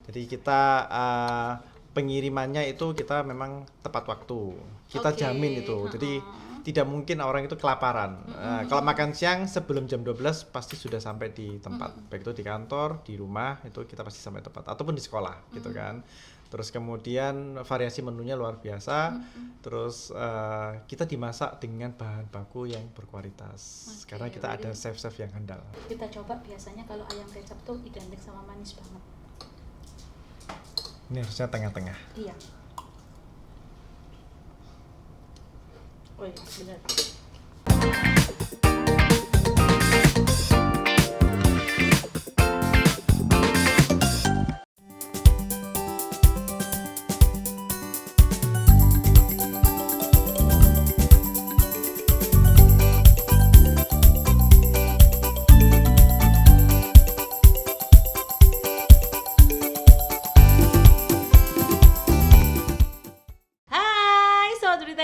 Jadi kita pengirimannya itu kita memang tepat waktu. Kita jamin itu. Jadi tidak mungkin orang itu kelaparan. Kalau makan siang sebelum jam 12 pasti sudah sampai di tempat. Baik itu di kantor, di rumah, itu kita pasti sampai tempat ataupun di sekolah gitu kan. Terus kemudian variasi menunya luar biasa. Terus kita dimasak dengan bahan baku yang berkualitas. Karena kita ada chef-chef yang handal. Kita coba, biasanya kalau ayam kecap tuh identik sama manis banget. Ini harusnya tengah-tengah. Iya. Oh iya, benar.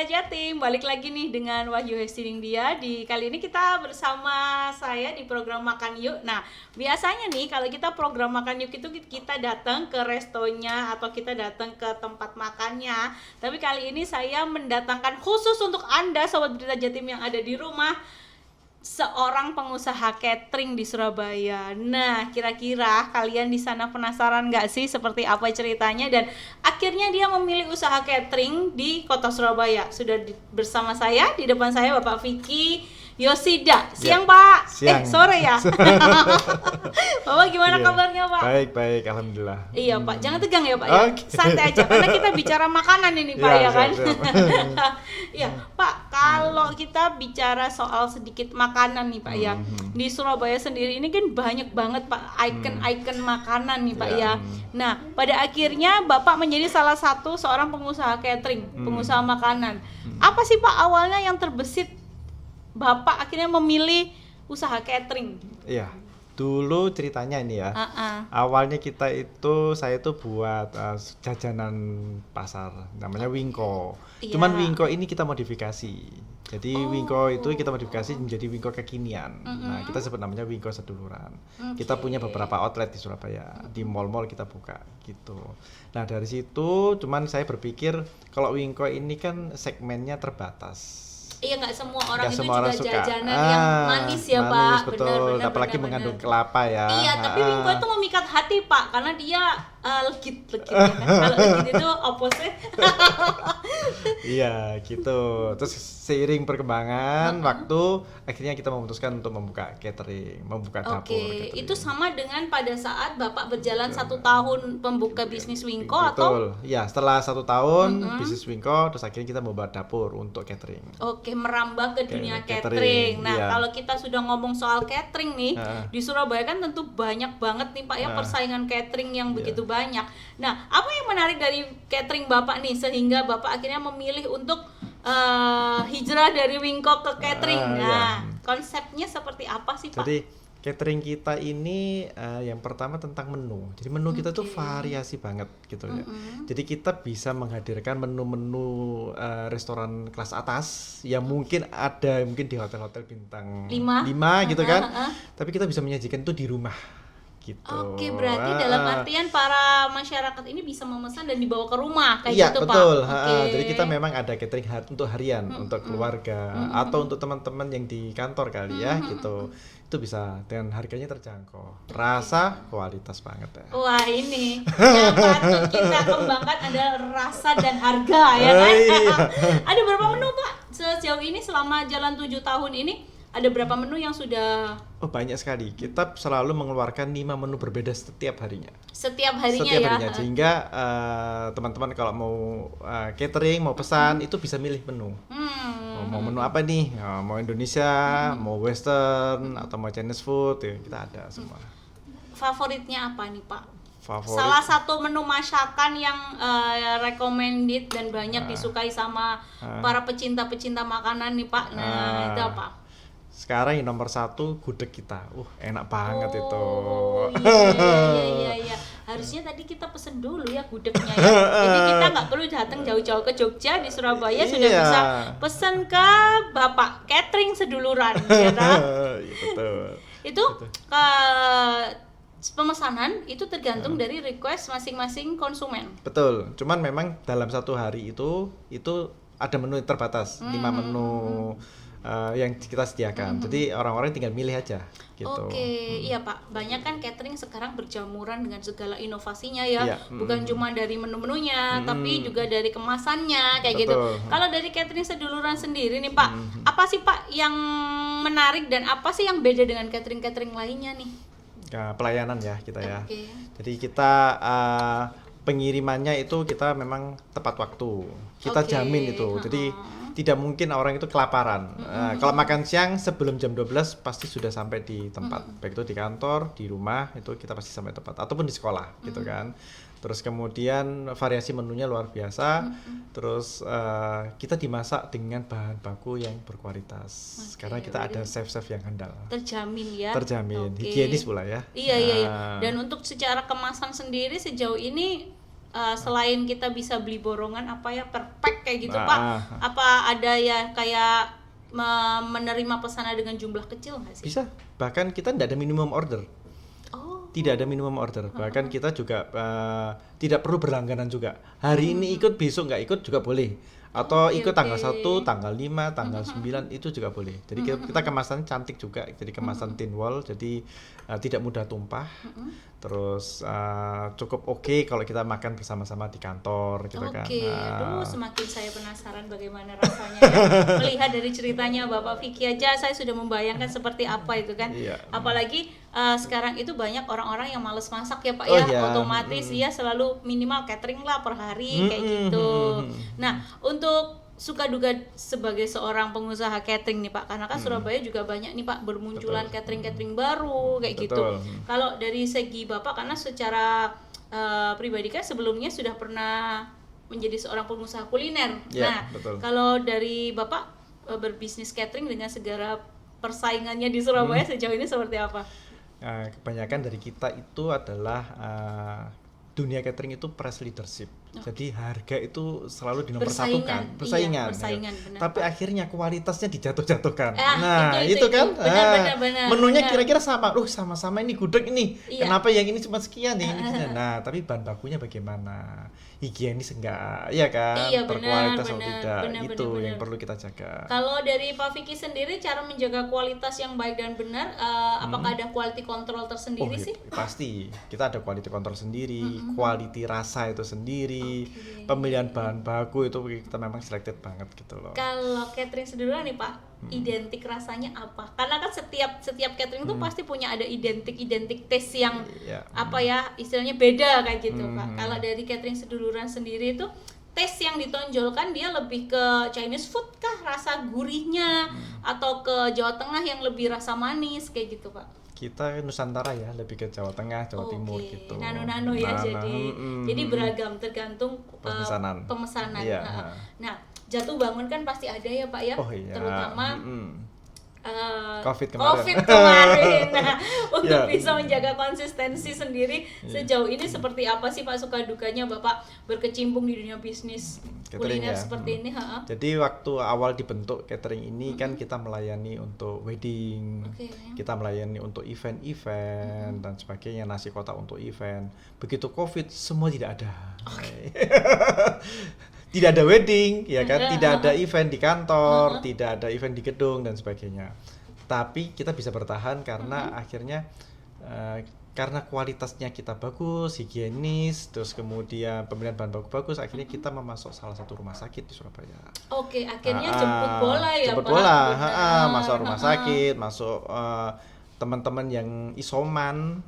Jatim, balik lagi nih dengan Wahyu Hestining dia. Kali ini kita bersama saya di program Makan Yuk. Nah, biasanya nih kalau kita program Makan Yuk itu kita datang ke restonya atau kita datang ke tempat makannya. Tapi kali ini saya mendatangkan khusus untuk Anda Sobat Berita Jatim yang ada di rumah, seorang pengusaha catering di Surabaya. Nah, kira-kira kalian di sana penasaran nggak sih seperti apa ceritanya? Dan akhirnya dia memilih usaha catering di kota Surabaya. Sudah bersama saya, di depan saya Bapak Vicky Yosida. Siang, Pak. Siang. Sore ya. Bapak gimana kabarnya, Pak? Baik, alhamdulillah. Iya, Pak. Jangan tegang ya, Pak. Ya. Santai aja, karena kita bicara makanan ini, Pak, ya kan? Iya, Pak. Kalau kita bicara soal sedikit makanan nih, Pak, ya. Di Surabaya sendiri ini kan banyak banget, Pak, icon-icon makanan nih, Pak, ya. Nah, pada akhirnya Bapak menjadi salah satu seorang pengusaha catering, pengusaha makanan. Apa sih, Pak, awalnya yang terbesit Bapak akhirnya memilih usaha catering? Iya, dulu ceritanya ini ya. Awalnya saya itu buat jajanan pasar, namanya Wingko. Cuman Wingko ini kita modifikasi. Jadi Wingko itu kita modifikasi menjadi Wingko kekinian. Nah, kita sebut namanya Wingko Seduluran. Kita punya beberapa outlet di Surabaya, di mall-mall kita buka gitu. Nah, dari situ cuman saya berpikir kalau Wingko ini kan segmennya terbatas. Iya, nggak semua orang itu juga suka jajanan yang manis ya, manis, Pak. Betul, apalagi mengandung kelapa ya. Iya, tapi Wingko itu memikat hati, Pak, karena dia legit ya kan. Kalau legit itu opposite. Iya, gitu. Terus seiring perkembangan waktu, akhirnya kita memutuskan untuk membuka catering, membuka dapur. Oke, itu sama dengan pada saat Bapak berjalan 1 tahun membuka bisnis Wingko atau? Betul, ya setelah 1 tahun bisnis Wingko, terus akhirnya kita membuat dapur untuk catering. Oke, merambah ke dunia catering. Nah, kalau kita sudah ngomong soal catering nih, di Surabaya kan tentu banyak banget nih, Pak, ya, persaingan catering yang begitu banyak. Nah, apa yang menarik dari catering Bapak nih sehingga Bapak akhirnya memilih untuk hijrah dari Wingko ke catering? Nah, konsepnya seperti apa sih, Pak? Jadi catering kita ini yang pertama tentang menu. Jadi menu kita tuh variasi banget gitu ya. Jadi kita bisa menghadirkan menu-menu restoran kelas atas yang mungkin di hotel-hotel bintang 5 gitu kan. Tapi kita bisa menyajikan itu di rumah gitu. Oke, berarti dalam artian para masyarakat ini bisa memesan dan dibawa ke rumah kayak gitu, betul. Pak. Jadi kita memang ada catering untuk harian, untuk keluarga atau untuk teman-teman yang di kantor kali ya gitu. Itu bisa dengan harganya terjangkau. Rasa kualitas banget ya. Wah, ini yang patut kita kembangkan adalah rasa dan harga ya kan. Ada berapa menu, Pak? Sejauh ini selama jalan 7 tahun ini ada berapa menu yang sudah? Oh, banyak sekali. Kita selalu mengeluarkan 5 menu berbeda setiap harinya. Setiap harinya. Sehingga teman-teman kalau mau catering, mau pesan itu bisa milih menu. Mau menu apa nih? Mau Indonesia, mau Western, atau mau Chinese food, ya kita ada semua. Favoritnya apa nih, Pak? Favorit. Salah satu menu masakan yang recommended dan banyak disukai sama para pecinta-pecinta makanan nih, Pak. Nah, itu apa? Sekarang yang nomor 1 gudeg kita. Enak banget itu. Iya. Harusnya tadi kita pesen dulu ya gudegnya ya. Jadi kita nggak perlu datang jauh-jauh ke Jogja, di Surabaya sudah bisa pesen ke Bapak catering Seduluran, ya kan? Betul. Itu pemesanan itu tergantung dari request masing-masing konsumen. Betul. Cuman memang dalam satu hari itu ada menu terbatas, 5 menu yang kita sediakan. Jadi orang-orang tinggal milih aja gitu. Iya Pak. Banyak kan catering sekarang berjamuran dengan segala inovasinya ya. Bukan cuma dari menu-menunya, tapi juga dari kemasannya kayak gitu. Kalau dari catering seduluran sendiri nih Pak, apa sih Pak yang menarik dan apa sih yang beda dengan catering-catering lainnya nih? Pelayanan ya kita ya. Jadi kita pengirimannya itu kita memang tepat waktu. Kita jamin itu. Jadi tidak mungkin orang itu kelaparan. Kalau makan siang sebelum jam 12 pasti sudah sampai di tempat. Baik itu di kantor, di rumah, itu kita pasti sampai tempat ataupun di sekolah gitu kan. Terus kemudian variasi menunya luar biasa. Terus kita dimasak dengan bahan baku yang berkualitas. Karena kita ada chef-chef yang handal. Terjamin ya. Terjamin. Higienis pula ya. Iya. Dan untuk secara kemasan sendiri sejauh ini selain kita bisa beli borongan apa ya per pack kayak gitu Pak, apa ada ya kayak menerima pesanan dengan jumlah kecil nggak sih? Bisa, bahkan kita tidak ada minimum order. Tidak ada minimum order, bahkan kita juga tidak perlu berlangganan juga. Hari ini ikut, besok nggak ikut juga boleh. Atau ikut tanggal 1, tanggal 5, tanggal 9 itu juga boleh. Jadi kita kemasannya cantik juga, jadi kemasan tin wall, jadi tidak mudah tumpah. Terus cukup oke kalau kita makan bersama-sama di kantor gitu kan. Aduh semakin saya penasaran bagaimana rasanya ya. Melihat dari ceritanya Bapak Vicky aja saya sudah membayangkan seperti apa itu kan. Apalagi sekarang itu banyak orang-orang yang malas masak ya Pak otomatis ya selalu minimal catering lah per hari kayak gitu. Nah, untuk suka duga sebagai seorang pengusaha catering nih Pak, karena kan Surabaya juga banyak nih Pak bermunculan catering-catering baru kayak gitu. Kalau dari segi Bapak, karena secara pribadi kan sebelumnya sudah pernah menjadi seorang pengusaha kuliner. Kalau dari Bapak berbisnis catering dengan segala persaingannya di Surabaya sejauh ini seperti apa? Kebanyakan dari kita itu adalah dunia catering itu price leadership. Jadi harga itu selalu dinomorsatukan, persaingan. Tapi akhirnya kualitasnya dijatuh-jatuhkan. Itu kan. Benar. Menunya kira-kira sama. Sama-sama ini gudeg ini. Kenapa yang ini cuma sekian nih? Nah, tapi bahan bakunya bagaimana? Higienis enggak? Iya kan? Berkualitas atau tidak? Itu yang perlu kita jaga. Kalau dari Pak Vicky sendiri cara menjaga kualitas yang baik dan benar, apakah ada quality control tersendiri sih? Pasti. Kita ada quality control sendiri, quality rasa itu sendiri. Pemilihan bahan baku itu kita memang selected banget gitu loh. Kalau catering seduluran nih Pak, identik rasanya apa? Karena kan setiap catering itu pasti punya ada identik taste yang apa ya istilahnya beda kayak gitu Pak. Kalau dari catering seduluran sendiri itu taste yang ditonjolkan dia lebih ke Chinese food kah, rasa gurihnya, atau ke Jawa Tengah yang lebih rasa manis kayak gitu Pak? Kita Nusantara ya, lebih ke Jawa Tengah, Jawa Timur gitu. Nano ya, jadi beragam tergantung pemesanan. Nah, jatuh bangun kan pasti ada ya Pak ya, terutama COVID kemarin. Nah, untuk bisa menjaga konsistensi sendiri sejauh ini seperti apa sih Pak suka dukanya Bapak berkecimpung di dunia bisnis kuliner seperti ini? Jadi waktu awal dibentuk catering ini kan kita melayani untuk wedding, kita melayani untuk event dan sebagainya, nasi kotak untuk event. Begitu COVID semua tidak ada. Tidak ada wedding, ya kan? Tidak ada event di kantor, tidak ada event di gedung dan sebagainya. Tapi kita bisa bertahan karena akhirnya karena kualitasnya kita bagus, higienis, terus kemudian pemilihan bahan baku bagus, akhirnya kita memasuk salah satu rumah sakit di Surabaya. Akhirnya jemput bola ya Pak? Masuk rumah sakit, masuk teman-teman yang isoman,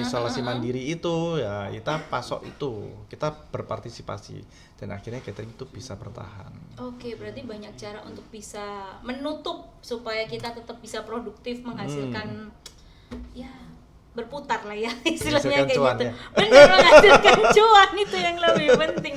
isolasi mandiri itu ya kita pasok itu, kita berpartisipasi dan akhirnya catering itu bisa bertahan. Berarti banyak cara untuk bisa menutup supaya kita tetap bisa produktif menghasilkan berputar lah ya istilahnya kayak gitu. Benar, menghasilkan cuan itu yang lebih penting.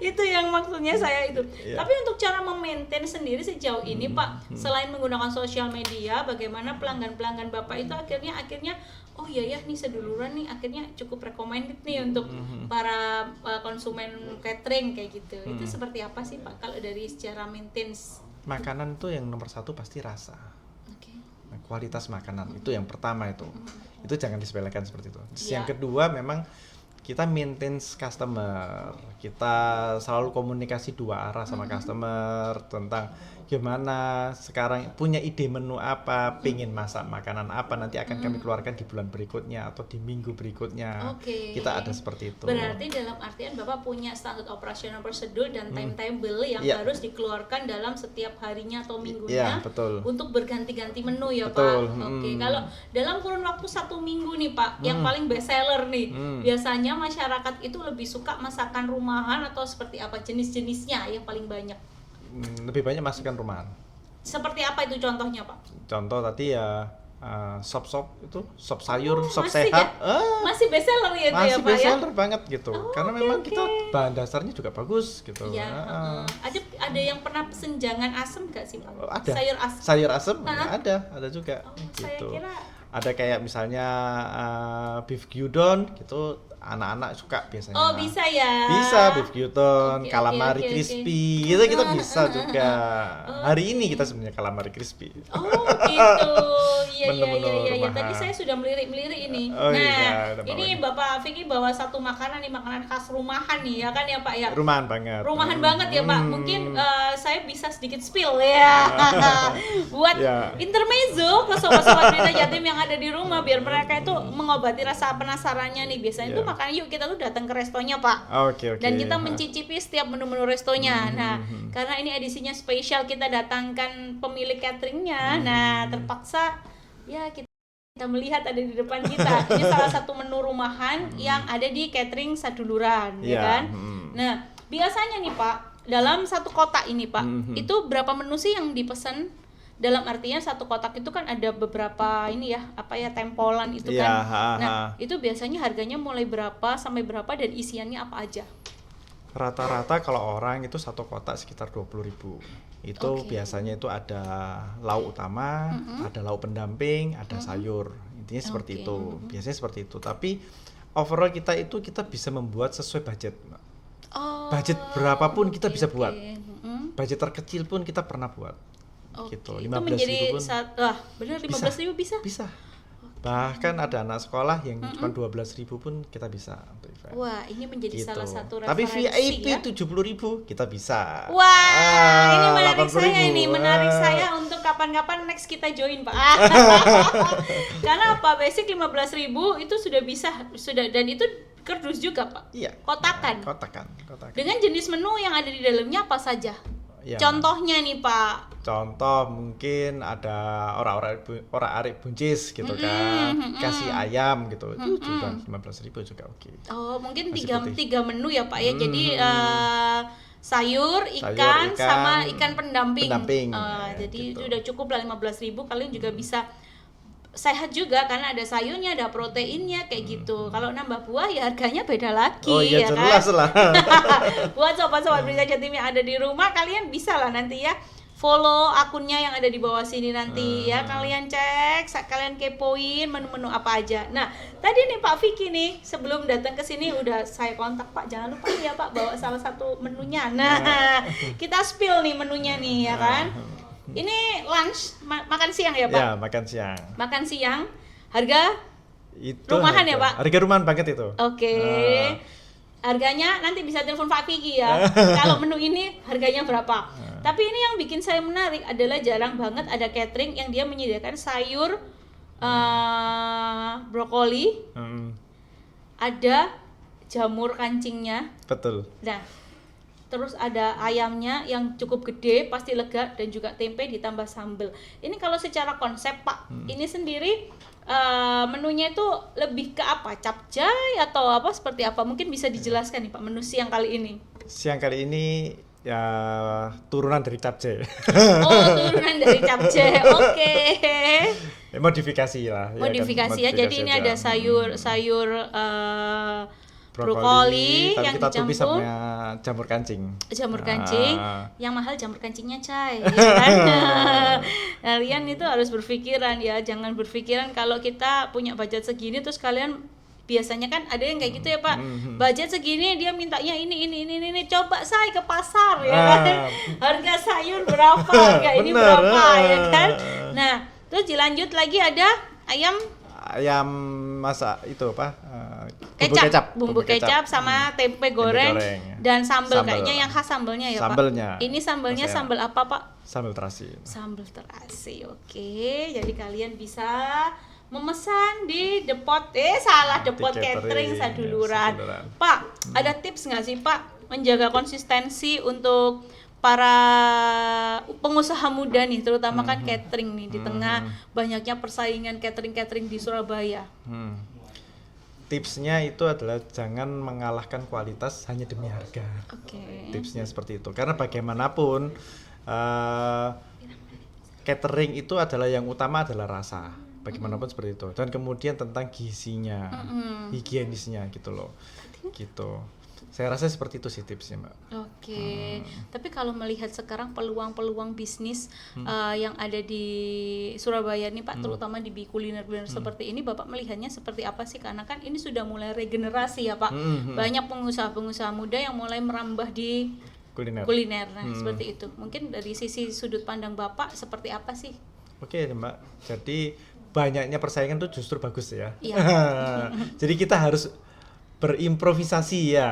Itu yang maksudnya saya itu. Tapi untuk cara memaintain sendiri sejauh ini Pak, selain menggunakan sosial media, bagaimana pelanggan-pelanggan Bapak itu akhirnya oh iya ya nih seduluran nih akhirnya cukup recommended nih untuk para konsumen catering kayak gitu. Itu seperti apa sih Pak kalau dari secara maintenance? Makanan tuh yang nomor satu pasti rasa. kualitas makanan. Itu yang pertama itu. Itu jangan disepelekan seperti itu. Yeah. Yang kedua memang kita maintain customer, kita selalu komunikasi dua arah sama customer tentang gimana sekarang punya ide menu apa, pengen masak makanan apa, nanti akan kami keluarkan di bulan berikutnya atau di minggu berikutnya. Kita ada seperti itu. Berarti dalam artian Bapak punya standar operasional prosedur dan timetable yang harus dikeluarkan dalam setiap harinya atau minggunya untuk berganti-ganti menu ya Pak. Kalau dalam kurun waktu 1 minggu nih Pak, yang paling best seller nih, biasanya masyarakat itu lebih suka masakan rumahan atau seperti apa jenis-jenisnya yang paling banyak? Lebih banyak masakan rumahan. Seperti apa itu contohnya Pak? Contoh tadi ya sop itu, sop sayur, sop sehat. Masih best seller ya itu ya Pak ya? Masih best seller banget gitu. Karena memang kita bahan dasarnya juga bagus gitu. Ada yang pernah pesen jangan asem nggak sih Pak? Ada. Sayur asem? Ada juga. Gitu. Saya kira ada kayak misalnya beef gyudon gitu, anak-anak suka biasanya. Bisa ya. Bisa beef gyudon, calamari crispy, gitu kita bisa juga. Hari ini kita sebenarnya calamari crispy. Gitu. Iya. Tadi saya sudah melirik-melirik ini. Ini Bapak Vicky bawa satu makanan nih, makanan khas rumahan nih ya kan ya Pak ya. Rumahan banget. Rumahan banget ya Pak. Mungkin saya bisa sedikit spill ya. Buat intermezzo ke sobat-sobat Berita Jatim yang ada di rumah biar mereka itu mengobati rasa penasarannya nih. Biasanya tuh makanya yuk kita tuh datang ke restonya Pak. Dan kita mencicipi setiap menu-menu restonya. Nah, karena ini edisinya spesial kita datangkan pemilik cateringnya. Nah, terpaksa ya kita melihat ada di depan kita. Ini salah satu menu rumahan yang ada di catering Saduluran, ya kan? Nah, biasanya nih Pak, dalam satu kotak ini Pak, itu berapa menu sih yang dipesan? Dalam artinya satu kotak itu kan ada beberapa ini ya, tempolan itu kan. Nah, itu biasanya harganya mulai berapa sampai berapa dan isiannya apa aja? Rata-rata kalau orang itu satu kotak sekitar 20.000. Itu biasanya itu ada lauk utama, ada lauk pendamping, ada sayur. Intinya seperti itu. Biasanya seperti itu. Tapi overall kita bisa membuat sesuai budget. Budget berapapun kita bisa buat. Budget terkecil pun kita pernah buat. Gitu. 15.000 pun. Benar 15.000 bisa? Bisa. Bahkan ada anak sekolah yang cuma 12.000 pun kita bisa untuk event. Wah, ini menjadi salah satu referensi. Tapi VIP ya? 70.000 kita bisa. Wah, ini menarik saya untuk kapan-kapan next kita join Pak. Karena apa? Basic 15.000 itu sudah dan itu kerdus juga Pak. Iya. Kotakan. Dengan jenis menu yang ada di dalamnya apa saja? Contohnya nih Pak. Contoh mungkin ada ora-arik buncis gitu kan. Kasih ayam gitu. Itu juga 15.000 juga oke. Mungkin tiga menu ya Pak ya. Jadi sayur, ikan sama ikan pendamping. Jadi itu udah cukup lah 15.000. Kalian juga bisa sehat juga karena ada sayurnya, ada proteinnya kayak gitu. Kalau nambah buah ya harganya beda lagi ya jelas kan. Lah. Buat sobat-sobat Berita Jatim yang ada di rumah, kalian bisa lah nanti ya follow akunnya yang ada di bawah sini nanti ya. Kalian cek, kalian kepoin menu-menu apa aja. Nah, tadi nih Pak Vicky nih sebelum datang ke sini udah saya kontak Pak, jangan lupa ya Pak bawa salah satu menunya. Nah, kita spill nih menunya nih ya kan. Ini lunch, makan siang ya Pak? Ya, makan siang. Makan siang, harga itu rumahan ya Pak? Harga rumahan banget itu. Harganya nanti bisa telepon Pak Vicky ya. Kalau menu ini harganya berapa? Tapi ini yang bikin saya menarik adalah jarang banget ada catering yang dia menyediakan sayur brokoli, ada jamur kancingnya. Betul. Nah, terus ada ayamnya yang cukup gede, pasti lega, dan juga tempe ditambah sambal. Ini kalau secara konsep Pak, ini sendiri menunya itu lebih ke apa? Capcay atau apa seperti apa? Mungkin bisa dijelaskan nih Pak menu siang kali ini. Siang kali ini ya turunan dari capcay. Turunan dari capcay. Oke. Modifikasi lah. Modifikasi ya. Jadi ini ada sayur brokoli yang kita dicampur tumis sama jamur kancing. Yang mahal jamur kancingnya Cai ya kan? Kalian itu harus berpikiran ya, jangan berpikiran kalau kita punya budget segini terus kalian biasanya kan ada yang kayak gitu ya Pak. Budget segini dia mintanya ini. Coba saya ke pasar ya kan. Harga sayur berapa? Harga ini berapa ya kan? Nah, Terus dilanjut lagi ada ayam masak itu apa? Bumbu kecap sama tempe goreng, dan sambal. Kayaknya yang khas sambalnya ya Sambelnya. Pak. Ini sambelnya sambal apa Pak? Sambal terasi. Sambal terasi. Oke, jadi kalian bisa memesan di Depot Depot Catering Saduluran. Pak, ada tips nggak sih Pak menjaga konsistensi untuk para pengusaha muda nih, terutama kan catering nih di tengah banyaknya persaingan catering di Surabaya? Tipsnya itu adalah jangan mengalahkan kualitas hanya demi harga. Tipsnya seperti itu, karena bagaimanapun catering itu adalah yang utama adalah rasa, bagaimanapun seperti itu, dan kemudian tentang gizinya, higienisnya gitu loh, gitu. Saya rasa seperti itu sih tipsnya, Mbak. Tapi kalau melihat sekarang peluang-peluang bisnis yang ada di Surabaya nih Pak, terutama di kuliner seperti ini, Bapak melihatnya seperti apa sih? Karena kan ini sudah mulai regenerasi ya Pak. Banyak pengusaha-pengusaha muda yang mulai merambah di kuliner. Nah, seperti itu. Mungkin dari sisi sudut pandang Bapak seperti apa sih? Oke, Mbak. Jadi banyaknya persaingan itu justru bagus ya. Iya. Jadi kita harus berimprovisasi ya,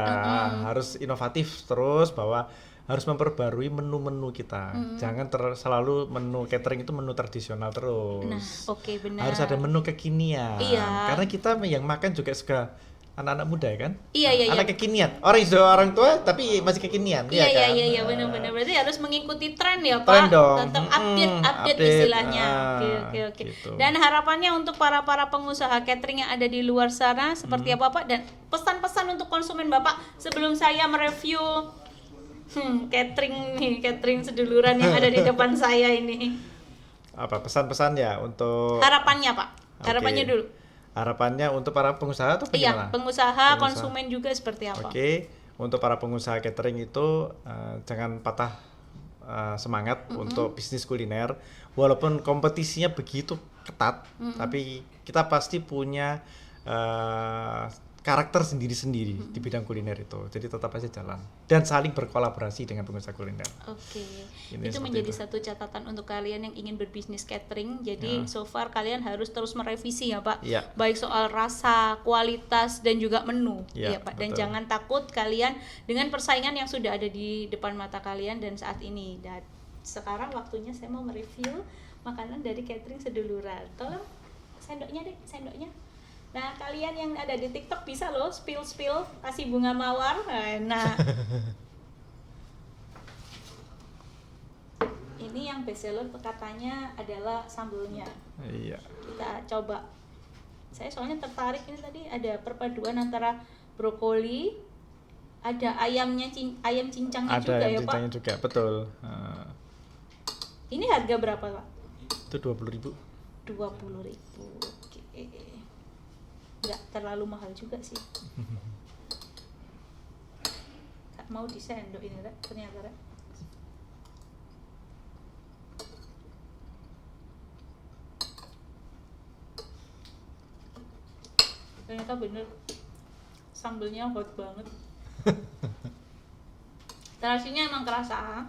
harus inovatif terus, bahwa harus memperbarui menu-menu kita. Jangan selalu menu catering itu menu tradisional terus. Nah, benar. Harus ada menu kekinian. Karena kita yang makan juga suka anak-anak muda ya kan? Iya. Anak kekinian. Orang tua tapi masih kekinian. Iya, benar-benar. Berarti harus mengikuti tren ya Pak. Tren dong. Tetap update istilahnya. Oke. Gitu. Dan harapannya untuk para pengusaha catering yang ada di luar sana seperti apa Pak? Dan pesan-pesan untuk konsumen Bapak sebelum saya mereview catering Seduluran yang ada di depan saya ini. Apa pesan-pesan ya untuk harapannya Pak? Harapannya dulu. Harapannya untuk para pengusaha atau bagaimana? Iya, pengusaha, konsumen juga seperti apa? Untuk para pengusaha catering itu jangan patah semangat untuk bisnis kuliner. Walaupun kompetisinya begitu ketat, tapi kita pasti punya karakter sendiri-sendiri di bidang kuliner itu. Jadi tetap aja jalan dan saling berkolaborasi dengan pengusaha kuliner. Itu menjadi satu catatan untuk kalian yang ingin berbisnis catering. Jadi so far kalian harus terus merevisi ya Pak. Baik soal rasa, kualitas dan juga menu ya Pak. Dan jangan takut kalian dengan persaingan yang sudah ada di depan mata kalian dan saat ini. Dan sekarang waktunya saya mau mereview makanan dari catering Seduluran. Tolong sendoknya. Nah, kalian yang ada di TikTok bisa loh spill kasih bunga mawar. Nah. Ini yang best seller katanya adalah sambelnya. Iya. Kita coba. Saya soalnya tertarik, ini tadi ada perpaduan antara brokoli, ada ayam cincangnya juga ya Pak. Ada ayam cincangnya juga, betul. Ini harga berapa Pak? Itu 20.000. 20.000. Nggak terlalu mahal juga sih. Mau disendok ini ternyata. Ternyata bener sambelnya hot banget. Terasinya emang kerasa.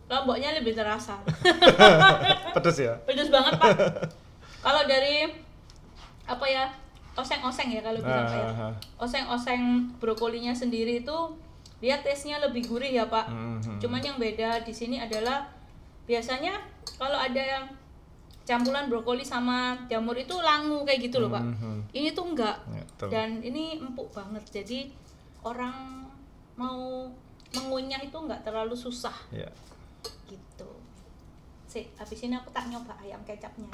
Lomboknya lebih terasa. Pedes ya? Pedes banget Pak. Kalau dari oseng-oseng ya kalau bilang oseng-oseng brokolinya sendiri itu dia taste-nya lebih gurih ya Pak. Cuman yang beda di sini adalah biasanya kalau ada yang campuran brokoli sama jamur itu langu kayak gitu loh Pak. Ini tuh enggak. Dan ini empuk banget. Jadi orang mau mengunyah itu enggak terlalu susah. Gitu. Habis ini aku tak nyoba ayam kecapnya.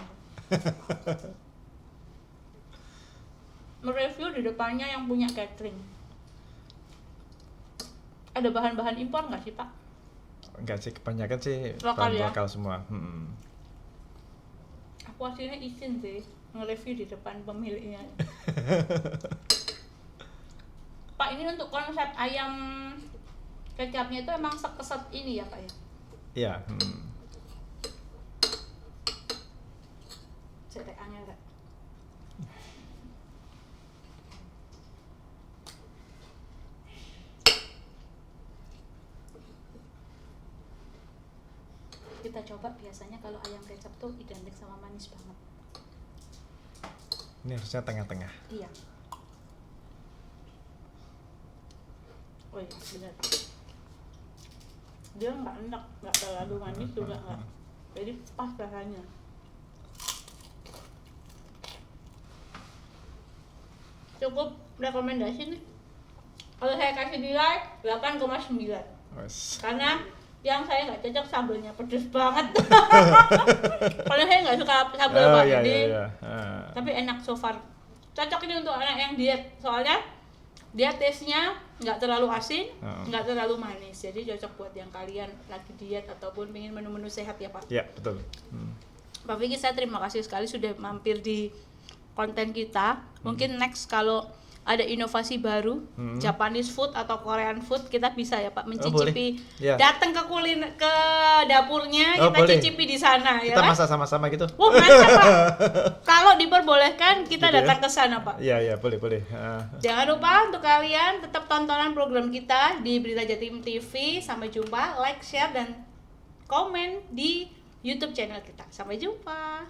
Mereview di depannya yang punya catering. Ada bahan-bahan impor nggak sih Pak? Enggak sih, kebanyakan sih lokal semua. Aku aslinya izin sih nge-review di depan pemiliknya. Pak, ini untuk konsep ayam kecapnya itu emang sekeset ini ya Pak ya? Iya. Cerekannya Kak. Kita coba, biasanya kalau ayam kecap tuh identik sama manis banget. Ini harusnya tengah-tengah. Iya. Oh iya, benar. Dia nggak enak, nggak terlalu manis juga nggak. Jadi pas rasanya. Cukup rekomendasi nih. Kalau saya kasih nilai 8,9. Karena yang saya nggak cocok sambelnya pedes banget. Karena saya nggak suka sambal Pak. Iya, Jadi, iya. tapi enak so far. Cocok ini untuk anak yang diet. Soalnya dia taste-nya nggak terlalu asin, nggak terlalu manis. Jadi cocok buat yang kalian lagi diet ataupun ingin menu-menu sehat ya Pak. Iya, betul. Pak Vicky, saya terima kasih sekali sudah mampir di konten kita. Mungkin next kalau ada inovasi baru, Japanese food atau Korean food, kita bisa ya Pak mencicipi, datang ke ke dapurnya, kita boleh cicipi di sana kita ya. Kita masak sama-sama gitu. Mantap Pak. Kalau diperbolehkan kita gitu datang ke sana Pak. Iya, boleh. Jangan lupa untuk kalian tetap tontonan program kita di Berita Jatim TV. Sampai jumpa, like, share dan komen di YouTube channel kita. Sampai jumpa.